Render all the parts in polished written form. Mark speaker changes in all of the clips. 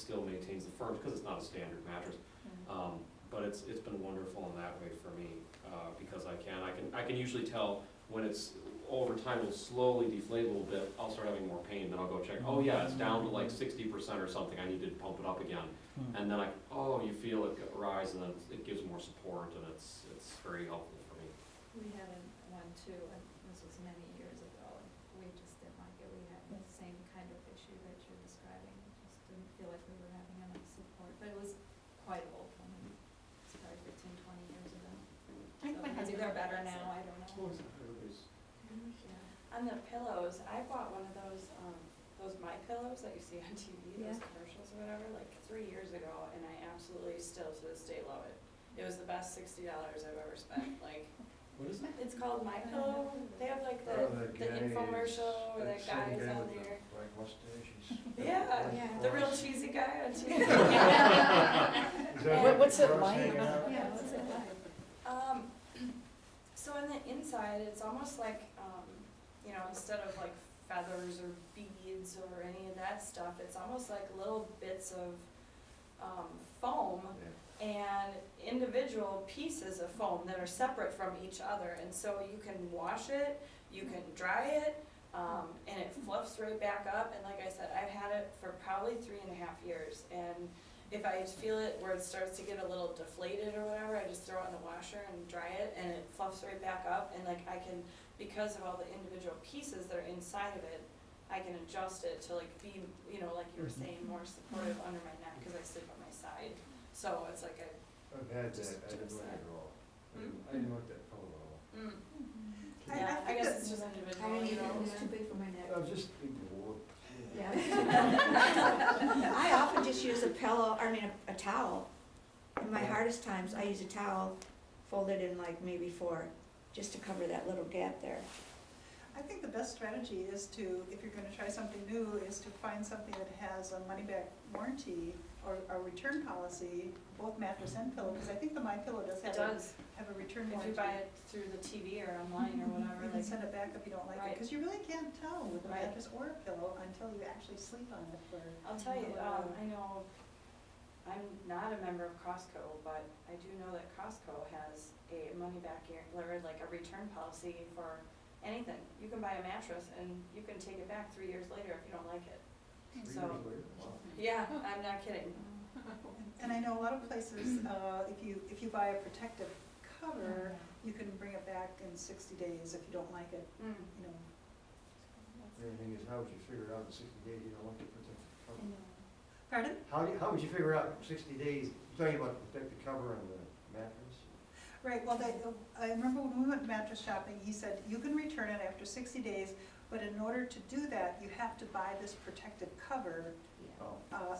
Speaker 1: still maintains the firm, because it's not a standard mattress. But it's been wonderful in that way for me, because I can usually tell when it's, over time, it'll slowly deflate a little bit, I'll start having more pain, then I'll go check, oh yeah, it's down to like 60% or something, I need to pump it up again. And then you feel it rise, and then it gives more support, and it's very helpful for me.
Speaker 2: We had one too, and this was many years ago, and we just didn't like it. We had the same kind of issue that you're describing. Just didn't feel like we were having enough support, but it was quite old. I mean, it's probably 15, 20 years ago.
Speaker 3: I think my
Speaker 2: Maybe
Speaker 3: husband
Speaker 2: they're better now, I don't know.
Speaker 3: On the pillows, I bought one of those My Pillows that you see on TV, those commercials or whatever, like 3 years ago, and I absolutely still to this day love it. It was the best $60 I've ever spent. Like,
Speaker 1: What is it?
Speaker 3: it's called My Pillow. They have like the infomercial where the guy's on there.
Speaker 4: Like mustaches.
Speaker 3: Yeah, the real cheesy guy on TV.
Speaker 5: What's it like?
Speaker 2: Yeah, what's it like?
Speaker 3: So on the inside, it's almost like, instead of like feathers or beads or any of that stuff, it's almost like little bits of foam and individual pieces of foam that are separate from each other. And so you can wash it, you can dry it, and it fluffs right back up. And like I said, I've had it for probably 3.5 years. And if I feel it where it starts to get a little deflated or whatever, I just throw it in the washer and dry it, and it fluffs right back up. And like I can, because of all the individual pieces that are inside of it, I can adjust it to like be, like you were saying, more supportive under my neck because I sleep on my side. So it's like
Speaker 4: I've had that, I didn't like it at all. I didn't like that pillow at all.
Speaker 3: Yeah, I guess it's just individual.
Speaker 2: I didn't even, it's too big for my neck.
Speaker 4: I was just bored.
Speaker 2: Yeah.
Speaker 5: I often just use a towel. In my hardest times, I use a towel folded in like maybe 4, just to cover that little gap there.
Speaker 6: I think the best strategy is to, if you're gonna try something new, is to find something that has a money-back warranty or a return policy, both mattress and pillow, because I think the My Pillow does have a return
Speaker 3: If
Speaker 6: warranty.
Speaker 3: you buy it through the TV or online or whatever,
Speaker 6: You can
Speaker 3: like,
Speaker 6: send it back if you don't like it, because you really can't tell with a mattress or a pillow until you actually sleep on it for.
Speaker 3: I'll tell you, I know, I'm not a member of Costco, but I do know that Costco has a money-back or like a return policy for anything. You can buy a mattress and you can take it back 3 years later if you don't like it.
Speaker 4: 3
Speaker 3: So,
Speaker 4: years later, wow.
Speaker 3: yeah, I'm not kidding.
Speaker 6: And I know a lot of places, if you buy a protective cover, you can bring it back in 60 days if you don't like it,
Speaker 4: The only thing is, how would you figure out in 60 days you don't want to protect the cover?
Speaker 6: Pardon?
Speaker 4: How would you figure out in 60 days, you're talking about protect the cover on the mattress?
Speaker 6: Right, well, I remember when we went mattress shopping, he said, you can return it after 60 days, but in order to do that, you have to buy this protective cover.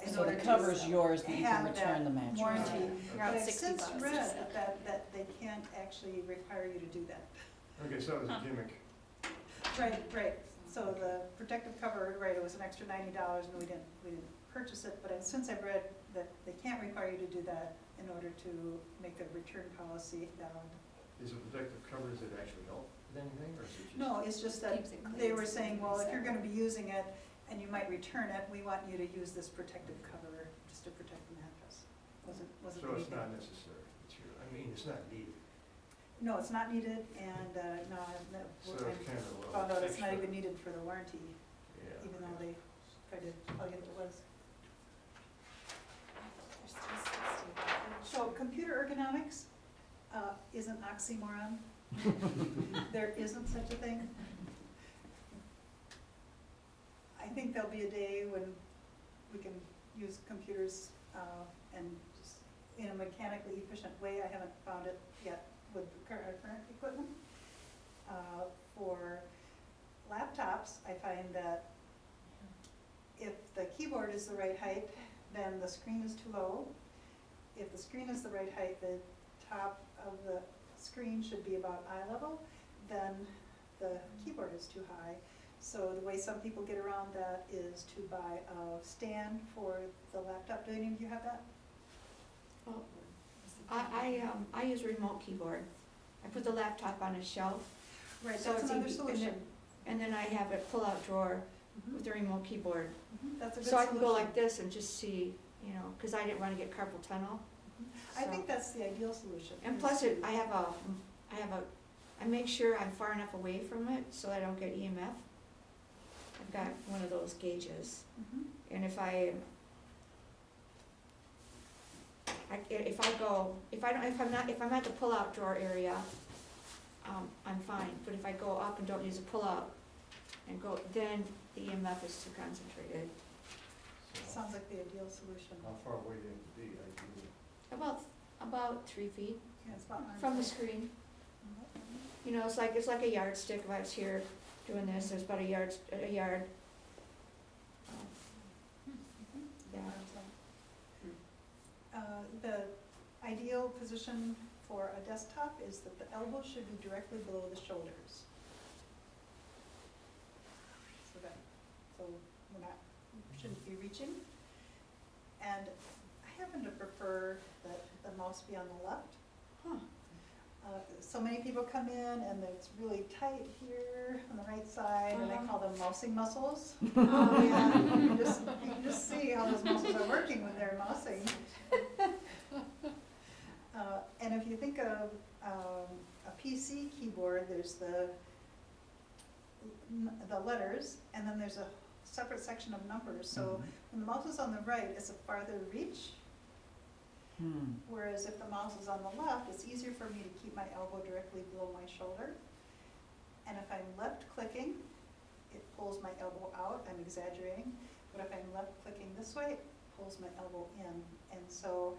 Speaker 6: In
Speaker 5: So
Speaker 6: order
Speaker 5: the
Speaker 6: to
Speaker 5: cover's yours, but you can
Speaker 6: have
Speaker 5: return
Speaker 6: that
Speaker 5: the mattress.
Speaker 6: warranty.
Speaker 3: Around
Speaker 6: But I've
Speaker 3: 60
Speaker 6: since
Speaker 3: bucks.
Speaker 6: read that they can't actually require you to do that.
Speaker 4: Okay, so it was a gimmick.
Speaker 6: Right, so the protective cover, right, it was an extra $90 and we didn't purchase it, but since I've read that they can't require you to do that in order to make the return policy valid.
Speaker 4: Is it protective cover, does it actually help with anything, or is it just?
Speaker 6: No, it's just that
Speaker 2: Keeps it clean.
Speaker 6: they were saying, well, if you're gonna be using it and you might return it, we want you to use this protective cover just to protect the mattress. Wasn't
Speaker 4: So it's
Speaker 6: anything.
Speaker 4: not necessary, it's not needed.
Speaker 6: No, it's not needed, and, no,
Speaker 4: So it's kind of a little
Speaker 6: found out it's not
Speaker 4: extra.
Speaker 6: even needed for the warranty,
Speaker 4: Yeah.
Speaker 6: even though they tried to tell you it was. So computer ergonomics is an oxymoron. There isn't such a thing. I think there'll be a day when we can use computers and just in a mechanically efficient way. I haven't found it yet with our current equipment. For laptops, I find that if the keyboard is the right height, then the screen is too low. If the screen is the right height, the top of the screen should be about eye level, then the keyboard is too high. So the way some people get around that is to buy a stand for the laptop. Do any of you have that?
Speaker 5: Oh, I use a remote keyboard. I put the laptop on a shelf.
Speaker 6: Right,
Speaker 5: So
Speaker 6: that's
Speaker 5: it's
Speaker 6: another
Speaker 5: easy,
Speaker 6: solution.
Speaker 5: and then I have a pull-out drawer
Speaker 6: Mhm.
Speaker 5: with the remote keyboard.
Speaker 6: That's a good
Speaker 5: So I can go
Speaker 6: solution.
Speaker 5: like this and just see you know, cause I didn't wanna get carpal tunnel.
Speaker 6: I
Speaker 5: So-
Speaker 6: think that's the ideal solution.
Speaker 5: And
Speaker 6: is
Speaker 5: plus
Speaker 6: to-
Speaker 5: I make sure I'm far enough away from it so I don't get EMF. I've got one of those gauges,
Speaker 6: Mhm.
Speaker 5: and if I'm at the pull-out drawer area, I'm fine, but if I go up and don't use a pull-out and go, then the EMF is too concentrated.
Speaker 4: So
Speaker 6: Sounds like the ideal solution.
Speaker 4: how far away do you have to be, ideally?
Speaker 5: About 3 feet
Speaker 6: Yeah, it's about
Speaker 5: from the
Speaker 6: arm's
Speaker 5: screen.
Speaker 6: length.
Speaker 5: You know, it's like a yardstick. If I was here doing this, there's about a yard. Yeah.
Speaker 6: Arm's length. The ideal position for a desktop is that the elbow should be directly below the shoulders. So shouldn't be reaching. And I happen to prefer that the mouse be on the left.
Speaker 5: Huh.
Speaker 6: So many people come in and it's really tight here on the right side, and I call them mousing muscles.
Speaker 5: Oh, yeah.
Speaker 6: You can just see how those muscles are working when they're mousing. And if you think of a PC keyboard, there's the letters, and then there's a separate section of numbers. So when the mouse is on the right, it's a farther reach. Whereas if the mouse is on the left, it's easier for me to keep my elbow directly below my shoulder. And if I'm left clicking, it pulls my elbow out. I'm exaggerating. But if I'm left clicking this way, it pulls my elbow in. And so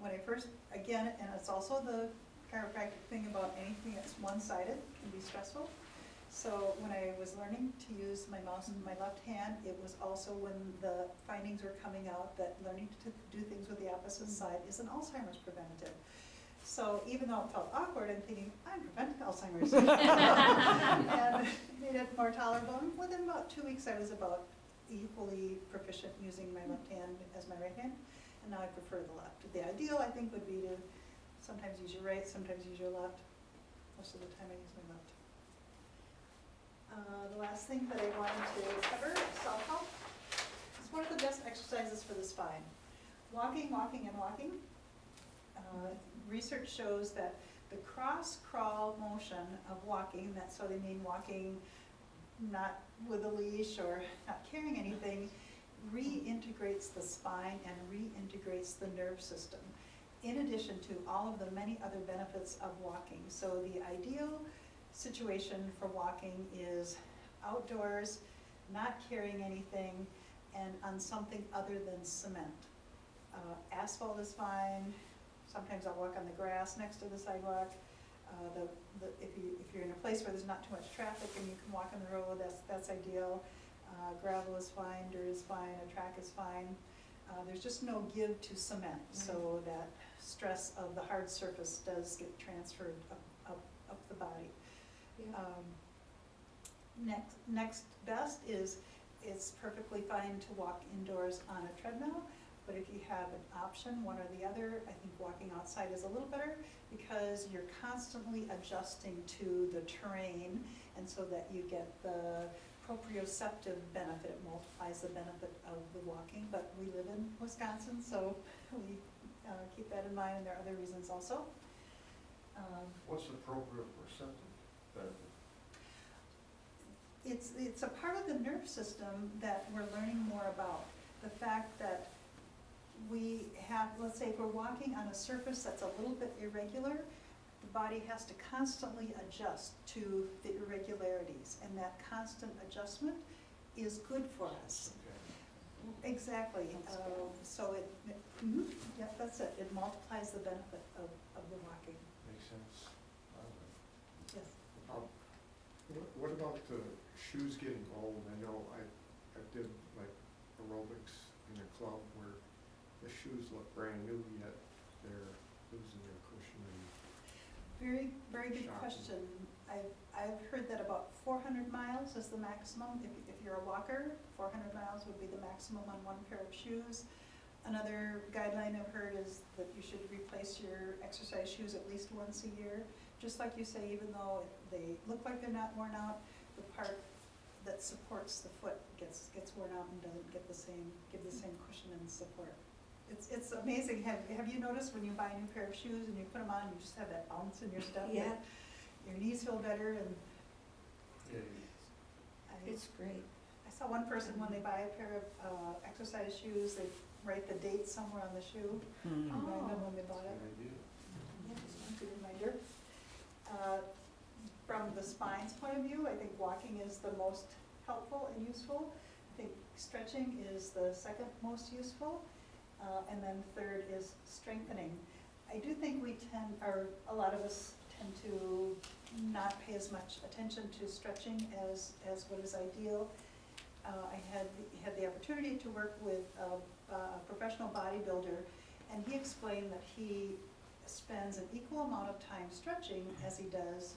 Speaker 6: when I first, again, and it's also the chiropractic thing about anything that's one-sided can be stressful. So when I was learning to use my mouse in my left hand, it was also when the findings were coming out that learning to do things with the opposite side is an Alzheimer's preventative. So even though it felt awkward, I'm thinking, I'm preventing Alzheimer's. And made it more tolerable. And within about 2 weeks, I was about equally proficient using my left hand as my right hand. And now I prefer the left. The ideal, I think, would be to sometimes use your right, sometimes use your left. Most of the time I use my left. The last thing that I wanted to cover, self-help. It's one of the best exercises for the spine. Walking, walking, and walking. Research shows that the cross-crawl motion of walking, that's so they mean walking not with a leash or not carrying anything, reintegrates the spine and reintegrates the nerve system, in addition to all of the many other benefits of walking. So the ideal situation for walking is outdoors, not carrying anything, and on something other than cement. Asphalt is fine. Sometimes I'll walk on the grass next to the sidewalk. If you're in a place where there's not too much traffic and you can walk on the road, that's ideal. Gravel is fine, dirt is fine, a track is fine. There's just no give to cement, so that stress of the hard surface does get transferred up the body.
Speaker 5: Yeah.
Speaker 6: Next best is it's perfectly fine to walk indoors on a treadmill, but if you have an option, one or the other, I think walking outside is a little better because you're constantly adjusting to the terrain, and so that you get the proprioceptive benefit, it multiplies the benefit of the walking. But we live in Wisconsin, so we keep that in mind, and there are other reasons also.
Speaker 4: What's the proprioceptive benefit?
Speaker 6: It's a part of the nerve system that we're learning more about. The fact that we have, let's say if we're walking on a surface that's a little bit irregular, the body has to constantly adjust to the irregularities, and that constant adjustment is good for us.
Speaker 4: Okay.
Speaker 6: Exactly. So yep, that's it. It multiplies the benefit of the walking.
Speaker 4: Makes sense. All right.
Speaker 6: Yes.
Speaker 7: What about the shoes getting old? I know I did like aerobics in a club where the shoes look brand new, yet they're losing their cushion and
Speaker 6: Very, very good
Speaker 7: Shocking.
Speaker 6: question. I've heard that about 400 miles is the maximum. If you're a walker, 400 miles would be the maximum on one pair of shoes. Another guideline I've heard is that you should replace your exercise shoes at least once a year. Just like you say, even though they look like they're not worn out, that supports the foot gets worn out and doesn't give the same cushion and support. It's amazing. Have you noticed when you buy a new pair of shoes and you put them on, you just have that bounce in your step?
Speaker 5: Yeah.
Speaker 6: Your knees feel better, and
Speaker 5: It's great.
Speaker 6: I saw one person, when they buy a pair of exercise shoes, they write the date somewhere on the shoe,
Speaker 5: Oh.
Speaker 6: remind them when they bought it. Yeah, just a good reminder. From the spine's point of view, I think walking is the most helpful and useful. I think stretching is the second most useful, and then third is strengthening. I do think a lot of us tend to not pay as much attention to stretching as what is ideal. I had the opportunity to work with a professional bodybuilder, and he explained that he spends an equal amount of time stretching as he does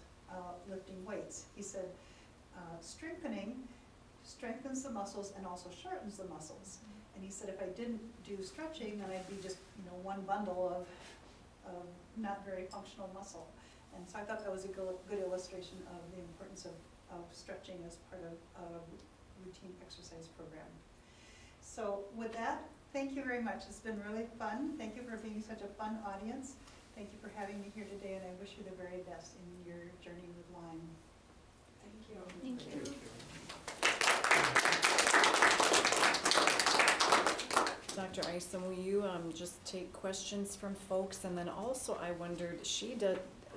Speaker 6: lifting weights. He said strengthening strengthens the muscles and also shortens the muscles. And he said if I didn't do stretching, then I'd be just one bundle of not very functional muscle. And so I thought that was a good illustration of the importance of stretching as part of a routine exercise program. So with that, thank you very much. It's been really fun. Thank you for being such a fun audience. Thank you for having me here today, and I wish you the very best in your journey with Lyme.
Speaker 3: Thank you.
Speaker 5: Thank you.
Speaker 8: Dr. Isom, will you just take questions from folks? And then also I wondered,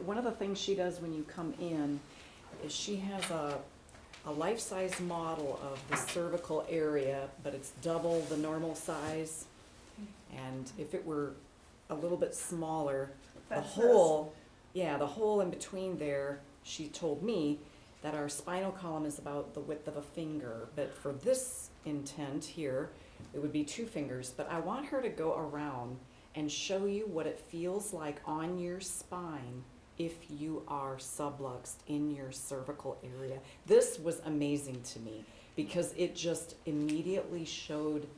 Speaker 8: one of the things she does when you come in is she has a life-size model of the cervical area, but it's double the normal size. And if it were a little bit smaller, the hole in between there, she told me that our spinal column is about the width of a finger, but for this intent here, it would be 2 fingers. But I want her to go around and show you what it feels like on your spine if you are subluxed in your cervical area. This was amazing to me because it just immediately showed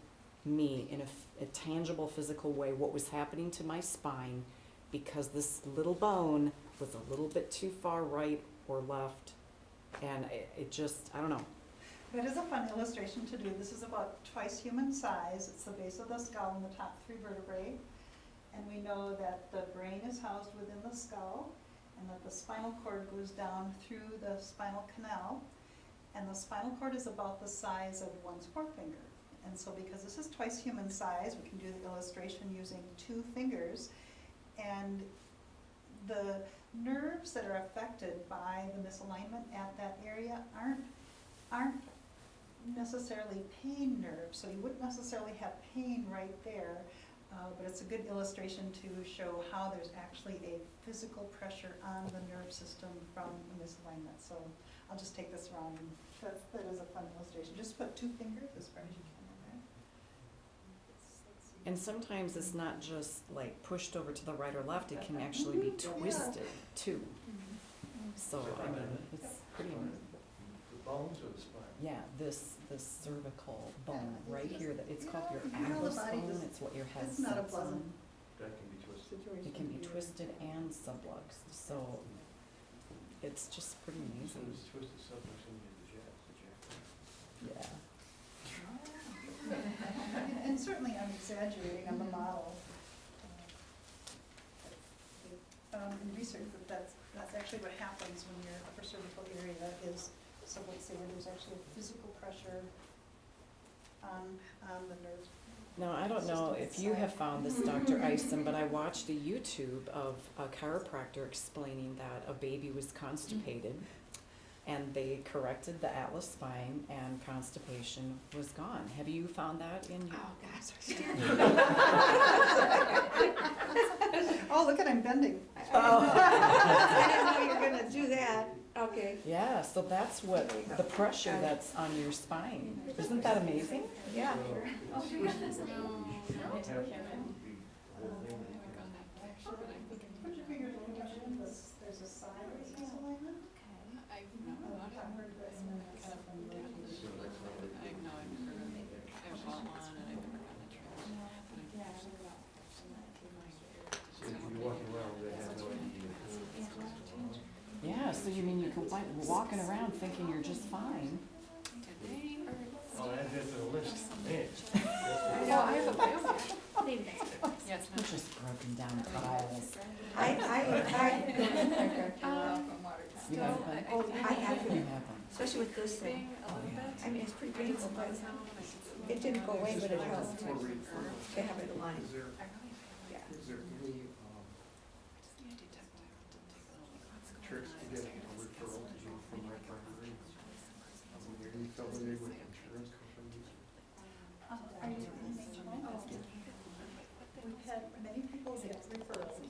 Speaker 8: me in a tangible physical way what was happening to my spine because this little bone was a little bit too far right or left, and it just, I don't know.
Speaker 6: It is a fun illustration to do. This is about twice human size. It's the base of the skull and the top 3 vertebrae. And we know that the brain is housed within the skull and that the spinal cord goes down through the spinal canal. And the spinal cord is about the size of one's forefinger. And so because this is twice human size, we can do the illustration using 2 fingers. And the nerves that are affected by the misalignment at that area aren't necessarily pain nerves, so you wouldn't necessarily have pain right there, but it's a good illustration to show how there's actually a physical pressure on the nerve system from the misalignment. So I'll just take this around, and that is a fun illustration. Just put 2 fingers as far as you can in there. Let's see.
Speaker 8: And sometimes it's not just like pushed over to the right or left, it can actually be twisted too. So, I mean, it's pretty amazing.
Speaker 4: The bones or the spine?
Speaker 8: Yeah, this cervical bone
Speaker 6: Yeah,
Speaker 8: right
Speaker 6: it's
Speaker 8: here,
Speaker 6: just-
Speaker 8: it's
Speaker 6: you
Speaker 8: called
Speaker 6: know,
Speaker 8: your
Speaker 6: you know the
Speaker 8: atlas
Speaker 6: body
Speaker 8: bone,
Speaker 6: just-
Speaker 8: it's what your head
Speaker 6: It's not a
Speaker 8: sits on.
Speaker 6: pleasant
Speaker 4: That can be twisted.
Speaker 6: situation.
Speaker 8: It can be
Speaker 6: here.
Speaker 8: twisted and subluxed, so it's just pretty
Speaker 4: So
Speaker 8: amazing.
Speaker 4: it's twisted subluxation into the jaw.
Speaker 8: Yeah.
Speaker 6: And certainly I'm exaggerating on the model. They found in research that that's actually what happens when your upper cervical area is subluxed, where there's actually a physical pressure on the nerves.
Speaker 8: Now, I don't know if you have found this, Dr. Isom, but I watched a YouTube of a chiropractor explaining that a baby was constipated and they corrected the atlas spine and constipation was gone. Have you found that in your?
Speaker 5: Oh, God, so scared.
Speaker 6: Oh, look at I'm bending.
Speaker 5: I didn't know you were gonna do that. Okay.
Speaker 8: Yeah, so that's what, the pressure that's on your spine. Isn't that amazing?
Speaker 5: Yeah.
Speaker 6: Put your fingers in between there's a side misalignment.
Speaker 4: So if you're walking around, they have no idea.
Speaker 8: Yeah, so you mean you can like walking around thinking you're just fine,
Speaker 5: Okay.
Speaker 2: From Watertown.
Speaker 8: You have one?
Speaker 5: Oh, I have
Speaker 8: You
Speaker 5: it,
Speaker 8: have one.
Speaker 5: especially with this thing.
Speaker 3: A little bit.
Speaker 5: I mean, it's pretty painful, but it didn't go away, but it helped.
Speaker 7: For re- for-
Speaker 5: They have it aligned.
Speaker 7: Is there,
Speaker 5: Yeah.
Speaker 7: is there any,